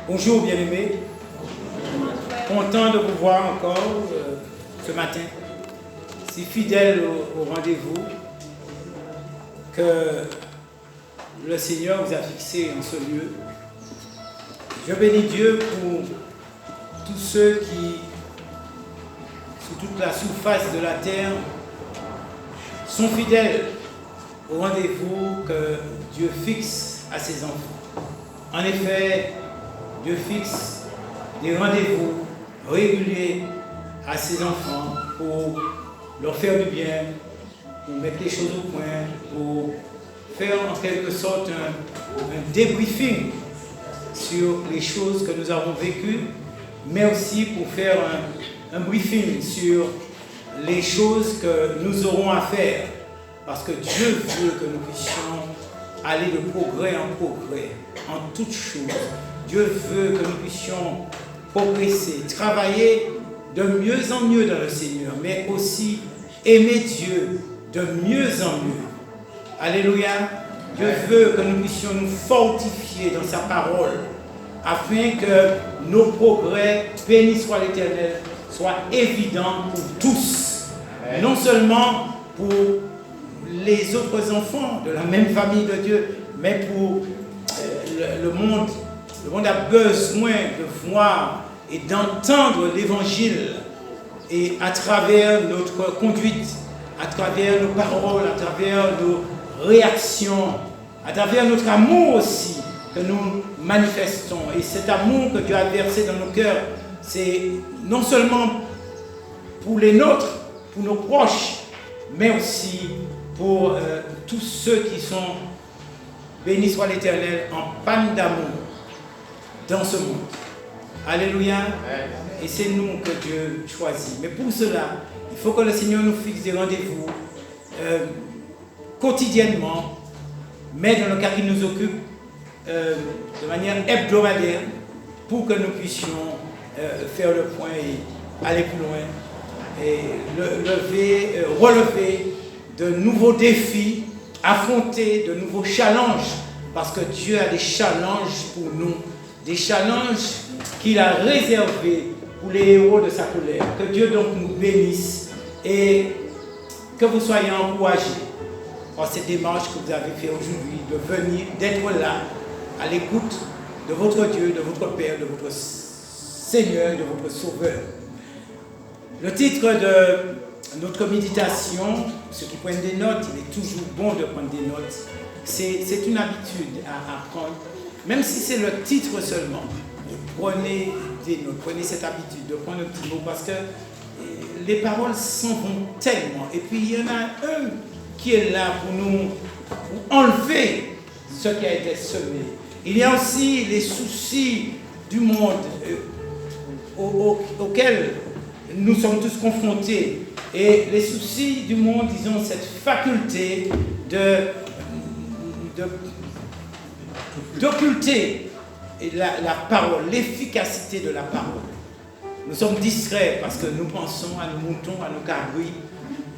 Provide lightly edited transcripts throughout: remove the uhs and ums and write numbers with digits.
Bonjour bien-aimés, content de vous voir encore ce matin, si fidèle au rendez-vous que le Seigneur vous a fixé en ce lieu. Je bénis Dieu pour tous ceux qui, sur toute la surface de la terre, sont fidèles au rendez-vous que Dieu fixe à ses enfants. En effet, Dieu fixe des rendez-vous réguliers à ses enfants pour leur faire du bien, pour mettre les choses au point, pour faire en quelque sorte un débriefing sur les choses que nous avons vécues, mais aussi pour faire un briefing sur les choses que nous aurons à faire. Parce que Dieu veut que nous puissions aller de progrès en progrès, en toutes choses. Dieu veut que nous puissions progresser, travailler de mieux en mieux dans le Seigneur, mais aussi aimer Dieu de mieux en mieux. Alléluia. Dieu veut que nous puissions nous fortifier dans sa parole, afin que nos progrès, béni soit l'Éternel, soient évidents pour tous. Amen. Non seulement pour les autres enfants de la même famille de Dieu, mais pour le monde. Le monde a besoin de voir et d'entendre l'Évangile, et à travers notre conduite, à travers nos paroles, à travers nos réactions, à travers notre amour aussi que nous manifestons. Et cet amour que Dieu a versé dans nos cœurs, c'est non seulement pour les nôtres, pour nos proches, mais aussi pour tous ceux qui sont, béni soit l'Éternel, en panne d'amour dans ce monde. Alléluia. Amen. Et c'est nous que Dieu choisit. Mais pour cela, il faut que le Seigneur nous fixe des rendez-vous quotidiennement, mais dans le cas qui nous occupe, de manière hebdomadaire, pour que nous puissions faire le point et aller plus loin, et relever de nouveaux défis, affronter de nouveaux challenges, parce que Dieu a des challenges pour nous, des challenges qu'il a réservés pour les héros de sa colère. Que Dieu donc nous bénisse et que vous soyez encouragés par cette démarche que vous avez fait aujourd'hui, de venir, d'être là, à l'écoute de votre Dieu, de votre Père, de votre Seigneur, de votre Sauveur. Le titre de notre méditation, ceux qui prennent des notes, il est toujours bon de prendre des notes. C'est une habitude à prendre, même si c'est le titre seulement. Prenez des notes, prenez cette habitude de prendre un petit mot, parce que les paroles s'en vont tellement. Et puis il y en a un qui est là pour enlever ce qui a été semé. Il y a aussi les soucis du monde auxquels nous sommes tous confrontés. Et les soucis du monde, ils ont cette faculté d'occulter la parole, l'efficacité de la parole. Nous sommes distraits parce que nous pensons à nos moutons, à nos cabris,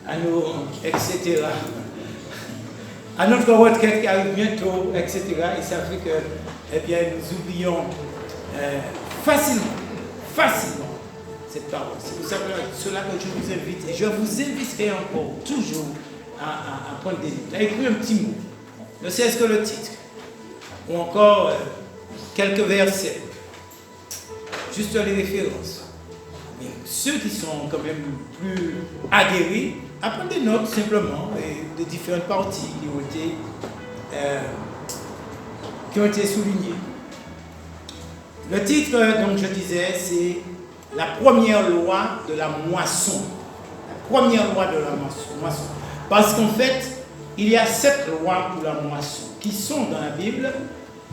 à nos etc. À notre retraite qui arrive bientôt, etc. Et ça fait que, eh bien, nous oublions facilement cette parole. C'est pour cela que je vous invite, et je vous inviterai encore toujours à prendre des notes, à écrire un petit mot, ne serait-ce que le titre, ou encore quelques versets, juste les références. Mais ceux qui sont quand même plus aguerris, à prendre des notes simplement de différentes parties qui ont été soulignées. Le titre, donc je disais, c'est la première loi de la moisson. La première loi de la moisson. Parce qu'en fait, il y a 7 lois pour la moisson qui sont dans la Bible.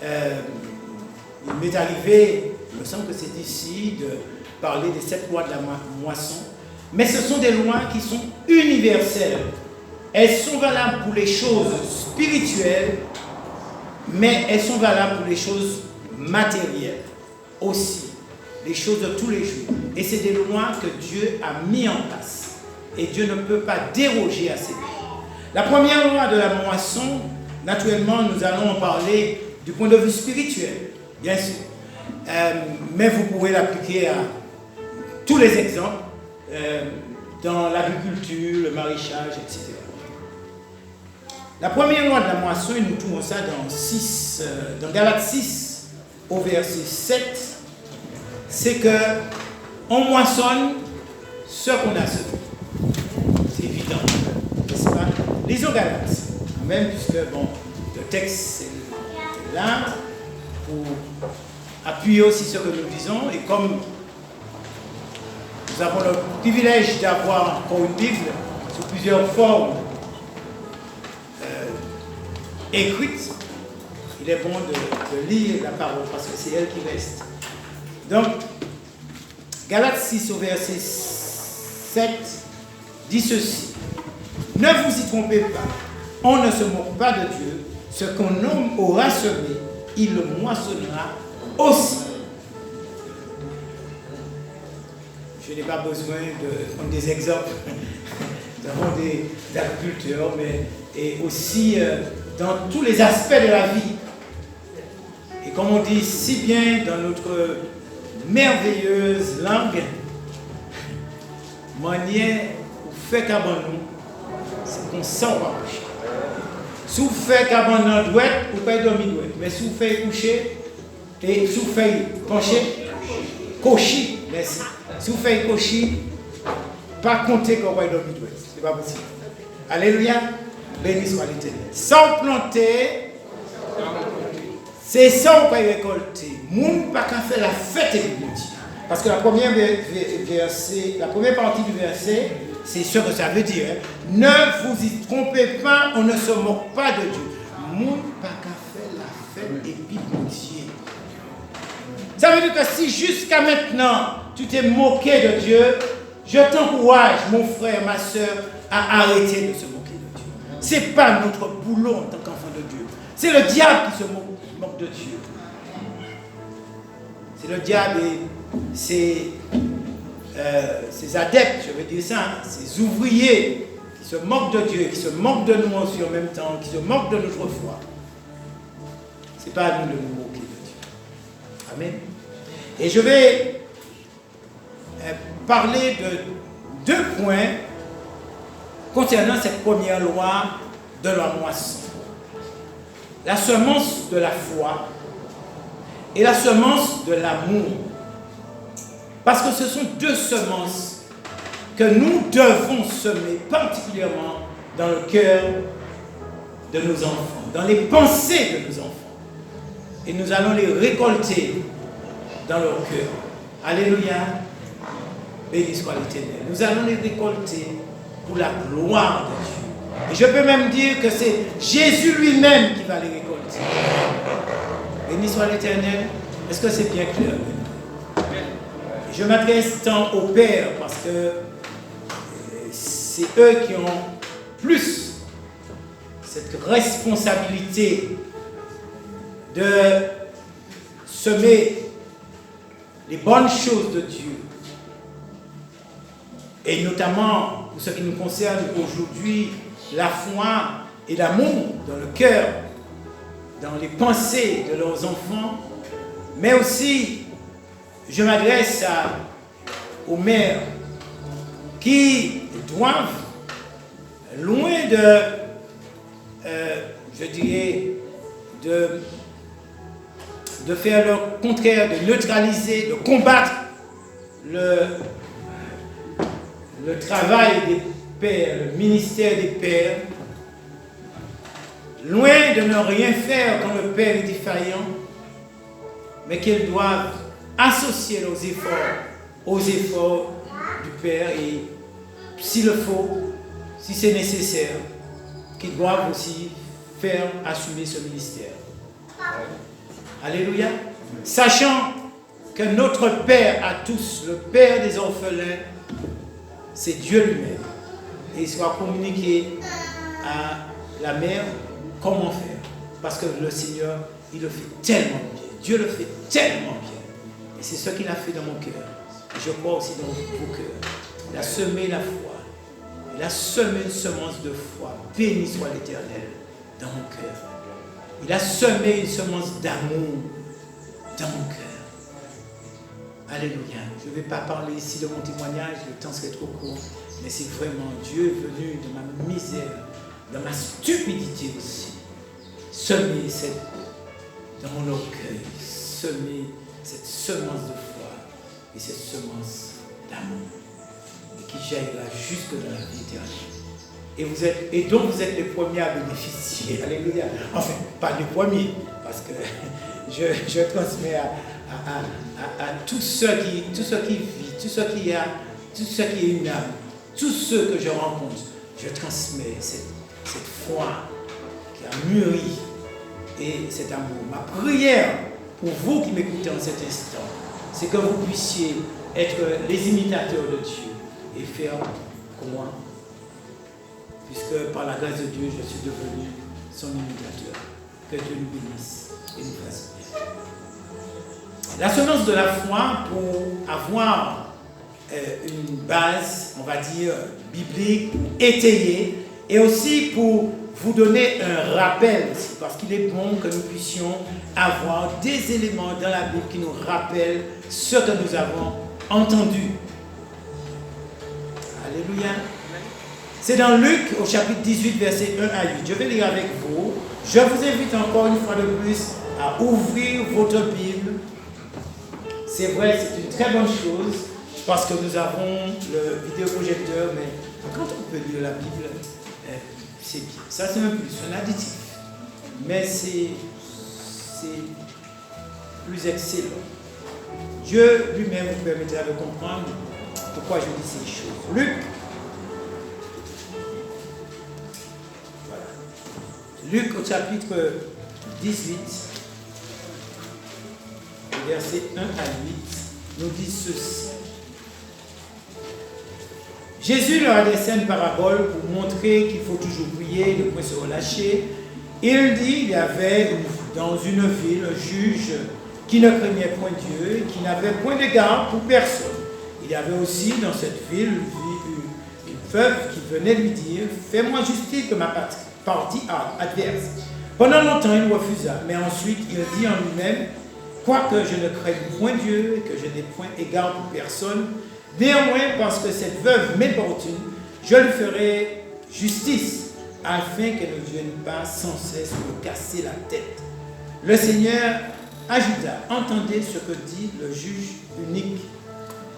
Il m'est arrivé, il me semble que c'est ici, de parler des 7 lois de la moisson. Mais ce sont des lois qui sont universelles. Elles sont valables pour les choses spirituelles, mais elles sont valables pour les choses matérielles aussi, les choses de tous les jours. Et c'est des lois que Dieu a mis en place. Et Dieu ne peut pas déroger à ces lois. La première loi de la moisson, naturellement, nous allons en parler du point de vue spirituel, bien sûr. mais vous pouvez l'appliquer à tous les exemples dans l'agriculture, le maraîchage, etc. La première loi de la moisson, et nous trouvons ça dans Galates 6, au verset 7, c'est que on moissonne ce qu'on a semé. C'est évident, n'est-ce pas? Lisons Galates, même puisque bon, le texte est là pour appuyer aussi ce que nous disons, et comme nous avons le privilège d'avoir encore une Bible sous plusieurs formes écrites, il est bon de lire la parole parce que c'est elle qui reste. Donc, Galates 6 au verset 7 dit ceci: ne vous y trompez pas, on ne se moque pas de Dieu, ce qu'un homme aura semé, il le moissonnera aussi. Je n'ai pas besoin de prendre des exemples. Nous avons des agriculteurs, mais et aussi dans tous les aspects de la vie. Et comme on dit si bien dans notre merveilleuse langue, manière ou fait qu'abandon, c'est qu'on s'en va coucher. Si vous faites qu'abandon douette, vous pouvez dormir douette. Mais si vous faites coucher, et si vous faites pencher, cocher, merci. Si vous faites cocher, pas compter qu'on va dormir douette. C'est pas possible. Alléluia. Béni soit l'Éternel. Sans planter, c'est sans pas récolter. Moun pas qu'à faire la fête et le Dieu. Parce que la première partie du verset, c'est ce que ça veut dire. Hein. Ne vous y trompez pas, on ne se moque pas de Dieu. Moun pas qu'à faire la fête et puis le Dieu. Ça veut dire que si jusqu'à maintenant tu t'es moqué de Dieu, je t'encourage, mon frère, ma soeur, à arrêter de se moquer de Dieu. Ce n'est pas notre boulot en tant qu'enfant de Dieu. C'est le diable qui se moque de Dieu. C'est le diable et ses adeptes, je veux dire ça, ses ouvriers qui se moquent de Dieu, qui se moquent de nous aussi en même temps, qui se moquent de notre foi. Ce n'est pas à nous de nous moquer de Dieu. Amen. Et je vais parler de 2 points concernant cette première loi de la moisson. La semence de la foi et la semence de l'amour. Parce que ce sont 2 semences que nous devons semer particulièrement dans le cœur de nos enfants, dans les pensées de nos enfants. Et nous allons les récolter dans leur cœur. Alléluia. Béni soit l'Éternel. Nous allons les récolter pour la gloire de Dieu. Et je peux même dire que c'est Jésus lui-même qui va les récolter. Béni soit l'Éternel. Est-ce que c'est bien clair? Je m'adresse tant aux pères parce que c'est eux qui ont plus cette responsabilité de semer les bonnes choses de Dieu. Et notamment, pour ce qui nous concerne aujourd'hui, la foi et l'amour dans le cœur, dans les pensées de leurs enfants, mais aussi, je m'adresse aux mères qui doivent, loin de, je dirais, de faire le contraire, de neutraliser, de combattre le travail des pères, le ministère des pères, loin de ne rien faire quand le père est défaillant, mais qu'ils doivent associer leurs efforts aux efforts du père et, s'il le faut, si c'est nécessaire, qu'ils doivent aussi faire assumer ce ministère. Alléluia. Sachant que notre Père à tous, le Père des orphelins, c'est Dieu lui-même. Et il sera communiqué à la mère comment faire. Parce que le Seigneur, il le fait tellement bien. Dieu le fait tellement bien. Et c'est ce qu'il a fait dans mon cœur. Et je crois aussi dans vos cœurs. Il a semé la foi. Il a semé une semence de foi. Béni soit l'Éternel dans mon cœur. Il a semé une semence d'amour dans mon cœur. Alléluia. Je ne vais pas parler ici de mon témoignage, le temps serait trop court, mais c'est vraiment Dieu venu de ma misère, de ma stupidité aussi, semer dans mon orgueil, semer cette semence de foi et cette semence d'amour, et qui jaillira jusque dans la vie éternelle. Et donc vous êtes les premiers à bénéficier. Alléluia. Enfin, pas les premiers, parce que je transmets à tous ceux qui vivent, tous ceux qui est une âme, tous ceux que je rencontre, je transmets cette foi qui a mûri et cet amour. Ma prière pour vous qui m'écoutez en cet instant, c'est que vous puissiez être les imitateurs de Dieu et faire comme moi. Puisque par la grâce de Dieu, je suis devenu son imitateur. Que Dieu nous bénisse et nous fasse bien. La semence de la foi, pour avoir une base, on va dire, biblique, étayée, et aussi pour vous donner un rappel, parce qu'il est bon que nous puissions avoir des éléments dans la Bible qui nous rappellent ce que nous avons entendu. Alléluia. C'est dans Luc, au chapitre 18, verset 1 à 8. Je vais lire avec vous. Je vous invite encore une fois de plus à ouvrir votre Bible. C'est vrai, c'est une très bonne chose, parce que nous avons le vidéoprojecteur, mais quand on peut lire la Bible, c'est bien. Ça, c'est un plus, un additif. Mais c'est plus excellent. Dieu lui-même vous permettra de comprendre pourquoi je dis ces choses. Luc, Luc au chapitre 18, versets 1 à 8, nous dit ceci. Jésus leur adressait une parabole pour montrer qu'il faut toujours prier, ne point se relâcher. Il dit, il y avait dans une ville un juge qui ne craignait point Dieu, qui n'avait point d'égard pour personne. Il y avait aussi dans cette ville une veuve qui venait lui dire, fais-moi justice de ma partie adverse. Pendant longtemps, il refusa, mais ensuite il dit en lui-même, quoique je ne craigne point Dieu et que je n'ai point égard pour personne, néanmoins, parce que cette veuve m'importune, je lui ferai justice, afin qu'elle ne vienne pas sans cesse me casser la tête. Le Seigneur ajouta, entendez ce que dit le juge unique.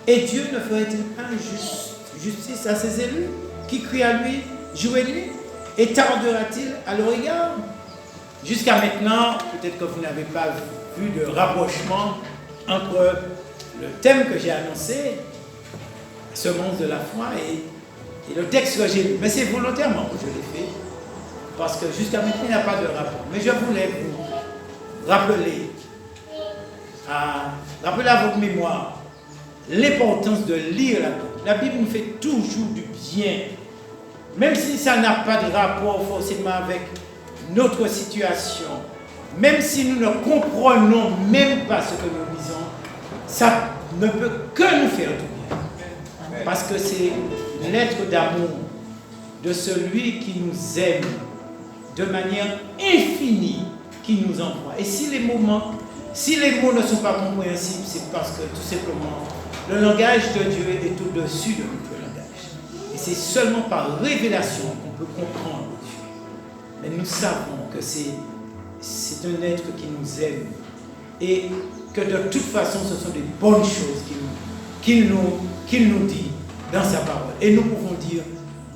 Et Dieu ne ferait-il pas justice à ses élus, qui crient à lui jour et nuit? Et tardera-t-il à leur égard? Jusqu'à maintenant, peut-être que vous n'avez pas vu de rapprochement entre le thème que j'ai annoncé, la semence de la foi, et le texte que j'ai lu. Mais c'est volontairement que je l'ai fait, parce que jusqu'à maintenant, il n'y a pas de rapport. Mais je voulais vous rappeler à votre mémoire l'importance de lire la Bible. La Bible nous fait toujours du bien, même si ça n'a pas de rapport forcément avec notre situation, même si nous ne comprenons même pas ce que nous lisons, ça ne peut que nous faire du bien. Parce que c'est une lettre d'amour de celui qui nous aime de manière infinie, qui nous envoie. Et si les mots manquent, si les mots ne sont pas compréhensibles, c'est parce que tout simplement, le langage de Dieu est au-dessus de notre langage. Et c'est seulement par révélation qu'on peut comprendre Dieu. Mais nous savons que c'est un être qui nous aime et que de toute façon, ce sont des bonnes choses qu'il nous dit dans sa parole. Et nous pouvons dire,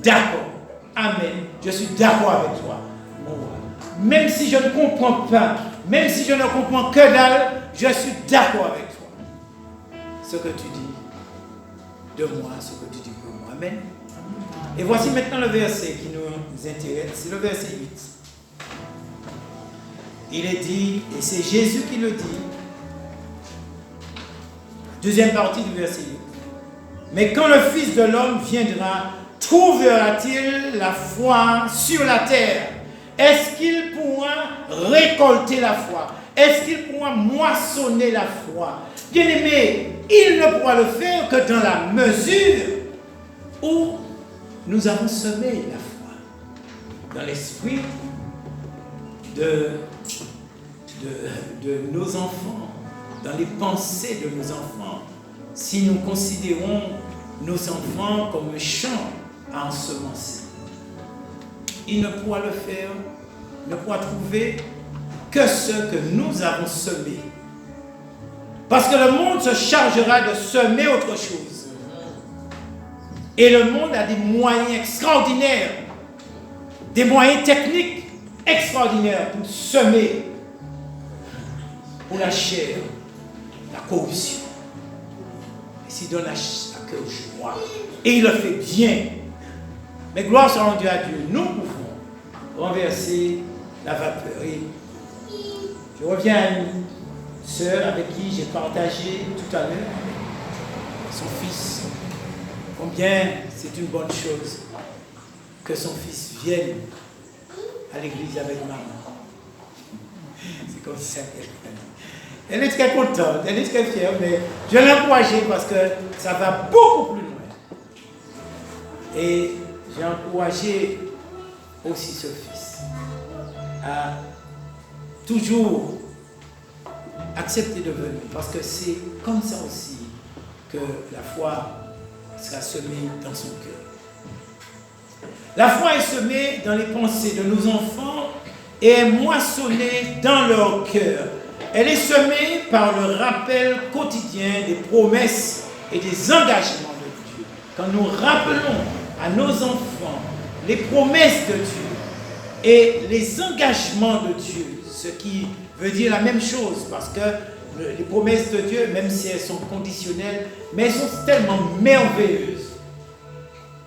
d'accord, amen, je suis d'accord avec toi, mon roi. Même si je ne comprends pas, même si je ne comprends que dalle, je suis d'accord avec toi. Ce que tu dis de moi, ce que tu dis pour moi. Amen. Et voici maintenant le verset qui nous intéresse, c'est le verset 8. Il est dit, et c'est Jésus qui le dit, deuxième partie du verset 8. Mais quand le Fils de l'homme viendra, trouvera-t-il la foi sur la terre? Est-ce qu'il pourra récolter la foi? Est-ce qu'il pourra moissonner la foi? Bien-aimé, il ne pourra le faire que dans la mesure où nous avons semé la foi dans l'esprit de nos enfants, dans les pensées de nos enfants, si nous considérons nos enfants comme un champ à ensemencer. Il ne pourra le faire, ne pourra trouver que ce que nous avons semé. Parce que le monde se chargera de semer autre chose. Et le monde a des moyens extraordinaires, des moyens techniques extraordinaires pour semer pour la chair, la corruption. Et s'il donne à cœur joie, et il le fait bien. Mais gloire soit rendue à Dieu, nous pouvons renverser la vapeur. Et je reviens à une sœur avec qui j'ai partagé tout à l'heure, son fils, combien c'est une bonne chose que son fils vienne à l'église avec maman. C'est comme ça qu'elle est. Elle est très contente, elle est très fière, mais je l'ai encouragée parce que ça va beaucoup plus loin. Et j'ai encouragé aussi ce fils à toujours accepter de venir, parce que c'est comme ça aussi que la foi sera semée dans son cœur. La foi est semée dans les pensées de nos enfants et est moissonnée dans leur cœur. Elle est semée par le rappel quotidien des promesses et des engagements de Dieu. Quand nous rappelons à nos enfants les promesses de Dieu et les engagements de Dieu, ce qui veut dire la même chose, parce que les promesses de Dieu, même si elles sont conditionnelles, mais elles sont tellement merveilleuses,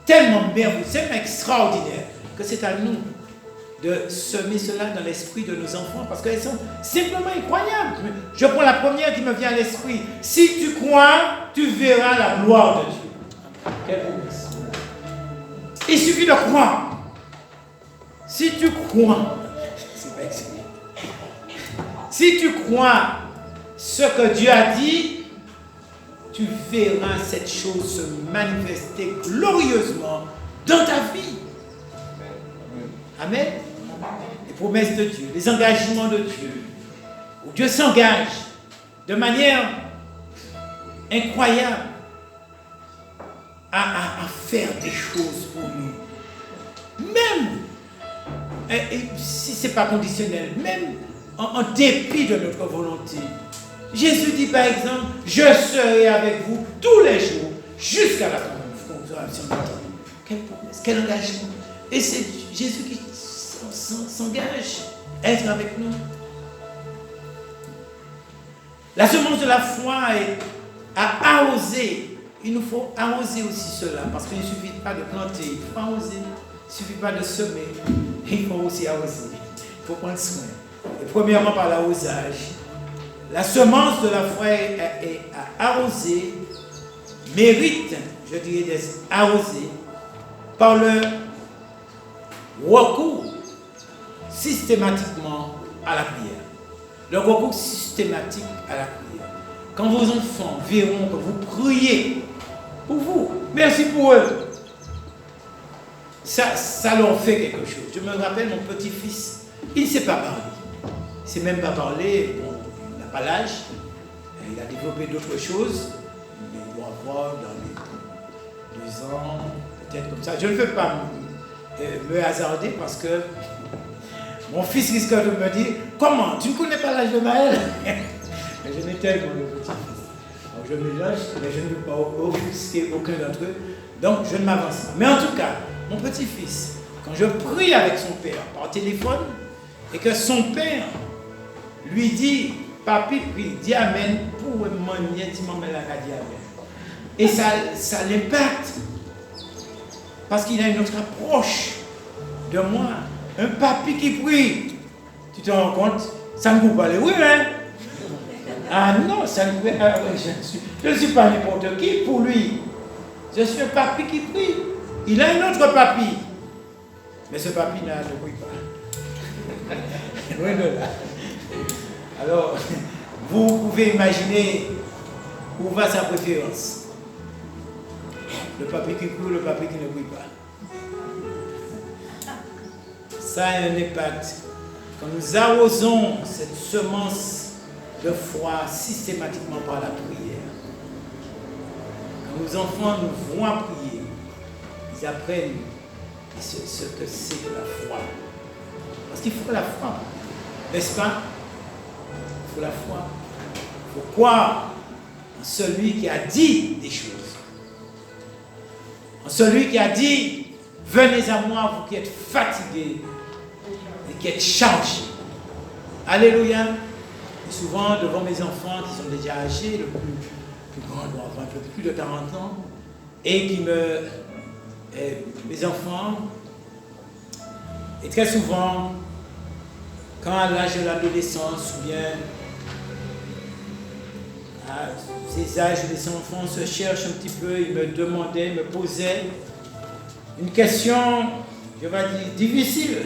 tellement extraordinaires, que c'est à nous de semer cela dans l'esprit de nos enfants, parce qu'elles sont simplement incroyables. Je prends la première qui me vient à l'esprit. Si tu crois, tu verras la gloire de Dieu. Quelle promesse! Il suffit de croire. Si tu crois, c'est pas expliqué. Si tu crois ce que Dieu a dit, tu verras cette chose se manifester glorieusement dans ta vie. Amen. Les promesses de Dieu, les engagements de Dieu, où Dieu s'engage de manière incroyable à faire des choses pour nous. Même si ce n'est pas conditionnel, même en dépit de notre volonté. Jésus dit par exemple, je serai avec vous tous les jours jusqu'à la consommation de la terre. Quelle promesse, quel engagement. Et c'est Jésus qui s'engage à être avec nous. La semence de la foi est à arroser. Il nous faut arroser aussi cela, parce qu'il ne suffit pas de planter, il faut arroser. Il ne suffit pas de semer, il faut aussi arroser. Il faut prendre soin. Et premièrement par l'arrosage. La semence de la foi est à arroser, mérite, je dirais, d'être arrosée par le recours systématiquement à la prière. Le recours systématique à la prière. Quand vos enfants verront que vous priez pour vous, merci pour eux, ça leur fait quelque chose. Je me rappelle mon petit-fils, il ne sait pas parler. Il ne sait même pas parler, bon, il n'a pas l'âge, il a développé d'autres choses, mais il doit avoir dans les 2 ans, peut-être comme ça. Je ne veux pas me hasarder parce que mon fils risque de me dire, comment, tu ne connais pas l'âge de Maël? Mais je n'ai tellement de petits-fils. Donc je mélange, mais je ne veux pas offusquer aucun d'entre eux, donc je ne m'avance pas. Mais en tout cas, mon petit-fils, quand je prie avec son père par téléphone, et que son père lui dit, papi prie, dis amen, pour moi, dis maman la dit amen. Et ça l'impacte. Parce qu'il a une autre approche de moi. Un papi qui prie, tu te rends compte, ça ne vous parle, oui, hein? Ah non, ça ne vous parle, je ne suis pas n'importe qui pour lui. Je suis un papi qui prie. Il a un autre papi. Mais ce papi ne prie pas. Loin de là. Alors, vous pouvez imaginer où va sa préférence. Le papi qui prie ou le papi qui ne prie pas. Ça a un impact. Quand nous arrosons cette semence de foi systématiquement par la prière, nos enfants nous voient prier, ils apprennent ce que c'est que la foi. Parce qu'il faut la foi, n'est-ce pas? Il faut la foi. Il faut croire en celui qui a dit des choses. En celui qui a dit, venez à moi, vous qui êtes fatigués et qui êtes chargés. Alléluia. Et souvent, devant mes enfants qui sont déjà âgés, le plus grand doit avoir un peu plus de 40 ans, et qui mes enfants, et très souvent, quand à l'âge de l'adolescence, ou bien à ces âges où les enfants se cherchent un petit peu, ils me demandaient, me posaient une question, je vais dire, difficile.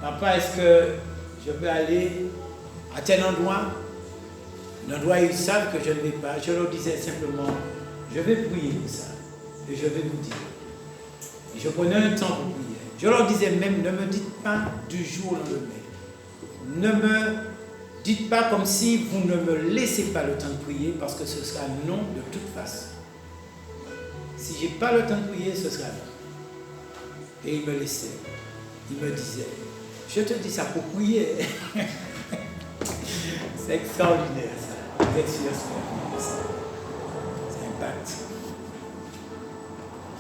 Papa, est-ce que je peux aller à tel endroit? L'endroit où ils savent que je ne vais pas. Je leur disais simplement, je vais prier pour ça. Et je vais vous dire. Et je prenais un temps pour prier. Je leur disais même, ne me dites pas du jour au lendemain. Ne me dites pas comme si vous ne me laissez pas le temps de prier, parce que ce sera non de toute façon. Si je n'ai pas le temps de prier, ce sera non. Et ils me laissaient. Ils me disaient, je te dis ça pour prier. C'est extraordinaire ça. Vous êtes sûr que ça impacte.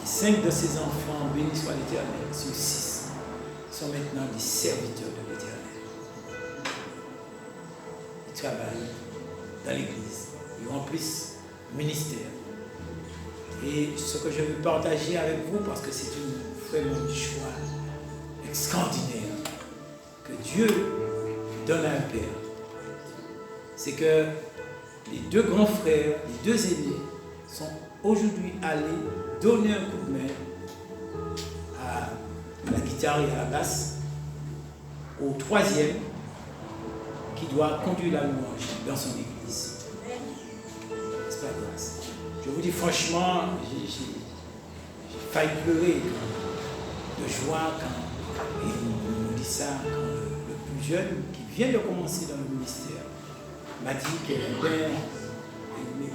Et 5 de ces enfants, bénis soit l'Éternel, sur 6, sont maintenant des serviteurs de l'Éternel. Ils travaillent dans l'Église. Ils remplissent le ministère. Et ce que je veux partager avec vous, parce que c'est vraiment une joie extraordinaire que Dieu donne à un père, c'est que les 2 grands frères, les 2 aînés, sont aujourd'hui allés donner un coup de main à la guitare et à la basse au 3e qui doit conduire la louange dans son église. C'est pas grâce. Je vous dis franchement, j'ai failli pleurer de joie quand il nous dit ça, quand le plus jeune qui vient de commencer dans le ministère m'a dit que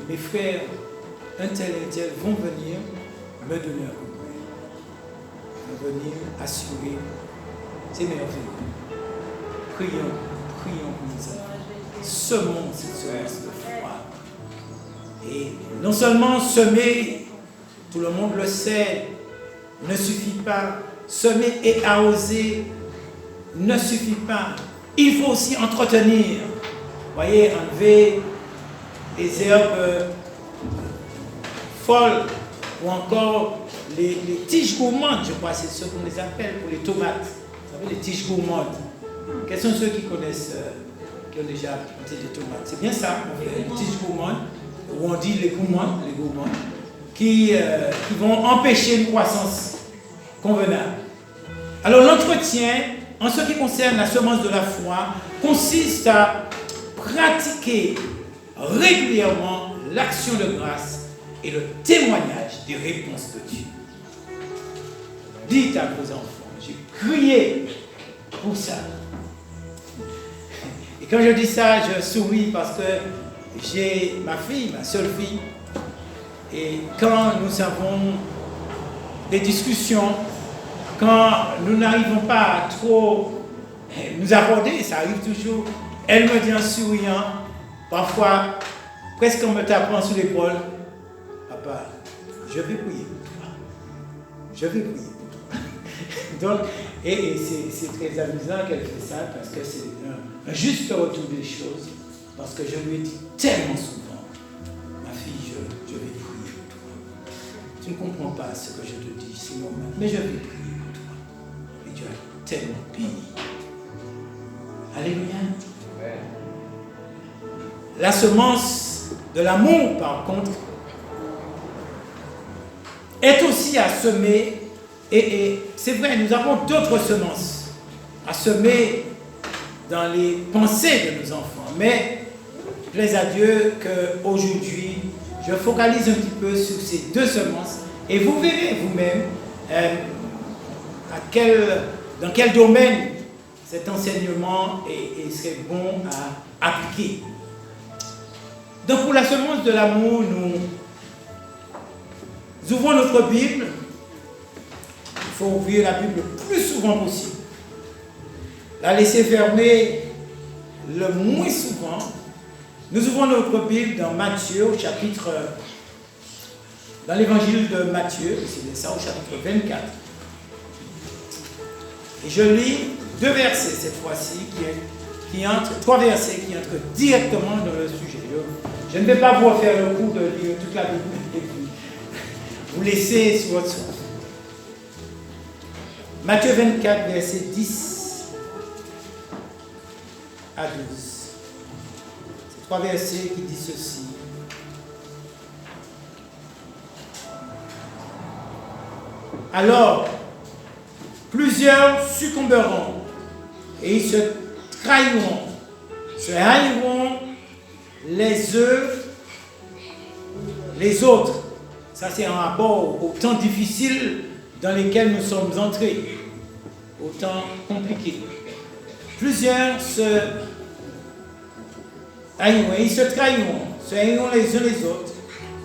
mes frères, un tel vont venir me donner un coup de main. Vont venir assurer. C'est merveilleux. Prions pour nos enfants. Semons cette semence de foi. Et non seulement semer, tout le monde le sait, ne suffit pas. Semer et arroser ne suffit pas. Il faut aussi entretenir. Voyez, enlever les herbes folles ou encore les tiges gourmandes, je crois, c'est ce qu'on les appelle pour les tomates. Vous savez, les tiges gourmandes. Quels sont ceux qui connaissent, qui ont déjà planté des tomates? C'est bien ça, les tiges gourmandes, ou on dit les gourmandes, qui vont empêcher une croissance convenable. Alors l'entretien, en ce qui concerne la semence de la foi, consiste à pratiquer régulièrement l'action de grâce et le témoignage des réponses de Dieu. Dites à vos enfants, j'ai crié pour ça. Et quand je dis ça, je souris parce que j'ai ma fille, ma seule fille, et quand nous avons des discussions, quand nous n'arrivons pas à trop nous accorder, ça arrive toujours, elle me dit en souriant, parfois, presque en me tapant sur l'épaule, papa, je vais prier pour toi. Je vais prier pour toi. Donc, et c'est très amusant qu'elle fait ça, parce que c'est un juste retour des choses, parce que je lui ai dit tellement souvent, ma fille, je vais prier pour toi. Tu ne comprends pas ce que je te dis, c'est normal, mais je vais prier pour toi. Et Dieu a tellement béni. Alléluia. La semence de l'amour, par contre, est aussi à semer, et c'est vrai, nous avons d'autres semences à semer dans les pensées de nos enfants, mais plaise à Dieu qu'aujourd'hui, je focalise un petit peu sur ces 2 semences, et vous verrez vous-même dans quel domaine cet enseignement serait bon à appliquer. Donc pour la semence de l'amour, Nous ouvrons notre Bible. Il faut ouvrir la Bible le plus souvent possible. La laisser fermer le moins souvent. Nous ouvrons notre Bible dans Matthieu, au chapitre, dans l'évangile de Matthieu, c'est bien ça, au chapitre 24. Et je lis 2 versets cette fois-ci, qui entrent, 3 versets qui entrent directement dans le sujet. Je ne vais pas vous faire le coup de lire toute la Bible et puis vous laisser sur votre soif. Matthieu 24, versets 10 à 12. C'est 3 versets qui disent ceci. Alors, plusieurs succomberont et ils se trahiront, se haïront les uns les autres. Ça, c'est un rapport aux temps difficiles dans lesquels nous sommes entrés, aux temps compliqués. Plusieurs se haïront et ils se trahiront, se haïront les uns les autres.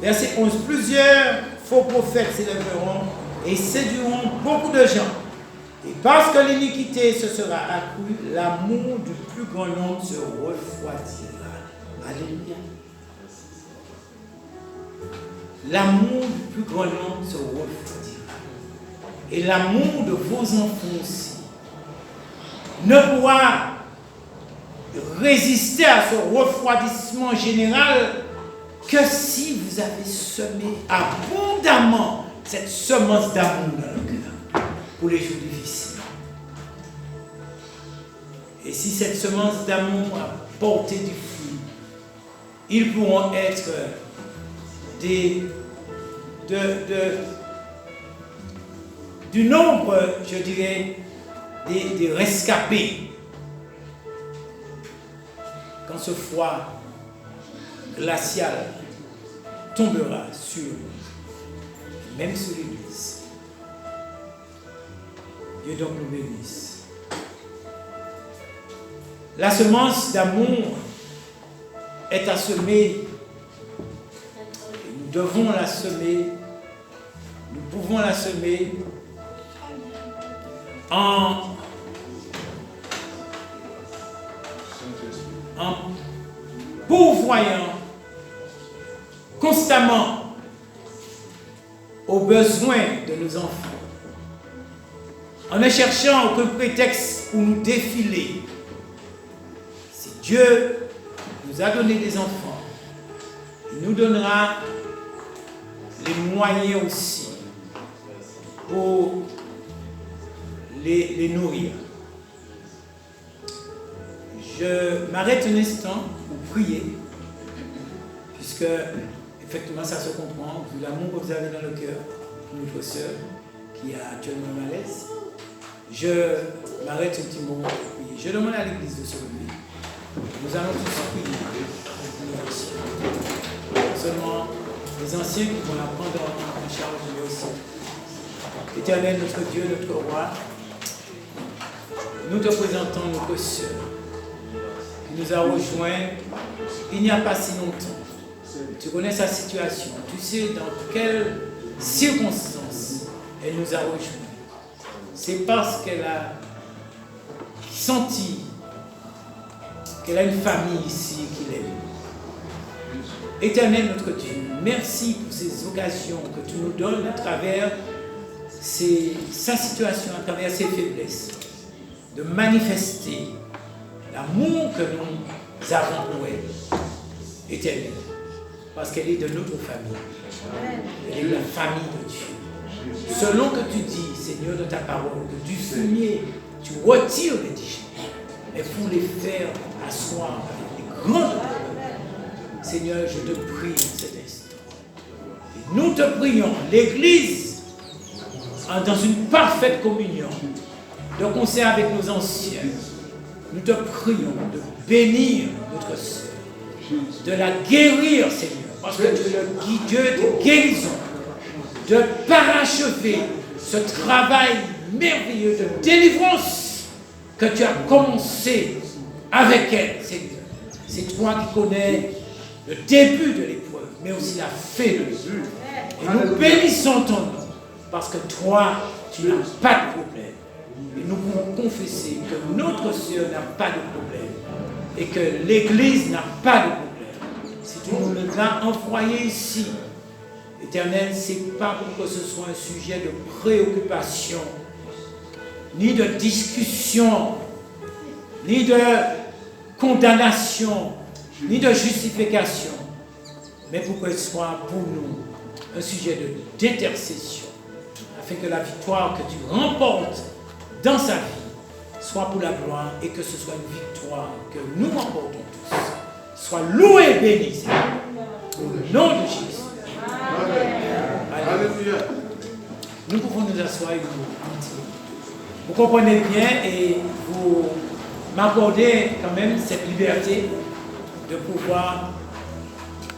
Verset 11. Plusieurs faux prophètes s'élèveront et séduiront beaucoup de gens. Et parce que l'iniquité se sera accrue, l'amour du plus grand nombre se refroidira. Alléluia. L'amour du plus grand nombre se refroidira. Et l'amour de vos enfants aussi ne pourra résister à ce refroidissement général que si vous avez semé abondamment cette semence d'amour dans le cœur pour les jours difficiles. Et si cette semence d'amour a porté du fruit, ils pourront être du nombre, je dirais, des rescapés. Quand ce froid glacial tombera sur nous, même sur l'Église. Dieu donc nous bénisse. La semence d'amour est à semer. Nous devons la semer. Nous pouvons la semer en pourvoyant constamment aux besoins de nos enfants, en ne cherchant aucun prétexte pour nous défiler. Si Dieu nous a donné des enfants, il nous donnera les moyens aussi pour les nourrir. Je m'arrête un instant pour prier, puisque effectivement ça se comprend, vu l'amour que vous avez dans le cœur pour notre sœur qui a actuellement un malaise. Je m'arrête un petit moment pour prier. Je demande à l'Église de se lever. Nous allons tous prier pour nos anciens. Seulement les anciens qui vont la prendre en charge, mais aussi. Éternel, notre Dieu, notre roi, nous te présentons notre sœur qui nous a rejoints il n'y a pas si longtemps. Tu connais sa situation, tu sais dans quelles circonstances elle nous a rejoints. C'est parce qu'elle a senti qu'elle a une famille ici qu'il aime. Éternel notre Dieu, merci pour ces occasions que tu nous donnes à travers sa situation, à travers ses faiblesses, de manifester l'amour que nous avons pour elle. Éternel, parce qu'elle est de notre famille. Elle est de la famille de Dieu. Selon que tu dis, Seigneur, de ta parole, que du fumier, tu retires les déchets, mais pour les faire asseoir avec les grandes œuvres. Seigneur, je te prie en cet instant. Et nous te prions, l'Église, dans une parfaite communion, de concert avec nos anciens, nous te prions de bénir notre sœur, de la guérir, Seigneur, parce que tu es le Dieu de guérison, de parachever ce travail merveilleux de délivrance que tu as commencé avec elle, Seigneur. C'est toi qui connais le début de l'épreuve, mais aussi la fin de l'épreuve. Et nous bénissons ton nom, parce que toi, tu n'as pas de problème. Et nous pouvons confesser que notre Seigneur n'a pas de problème et que l'Église n'a pas de problème. Si tu nous l'as envoyé ici, Éternel, ce n'est pas pour que ce soit un sujet de préoccupation, ni de discussion, ni de condamnation, ni de justification, mais pour que ce soit pour nous un sujet d'intercession, afin que la victoire que tu remportes dans sa vie soit pour la gloire et que ce soit une victoire que nous remportons tous. Sois loué et béni, au nom de Jésus. Alléluia. Nous pouvons nous asseoir et vous comprenez bien et vous m'accordez quand même cette liberté de pouvoir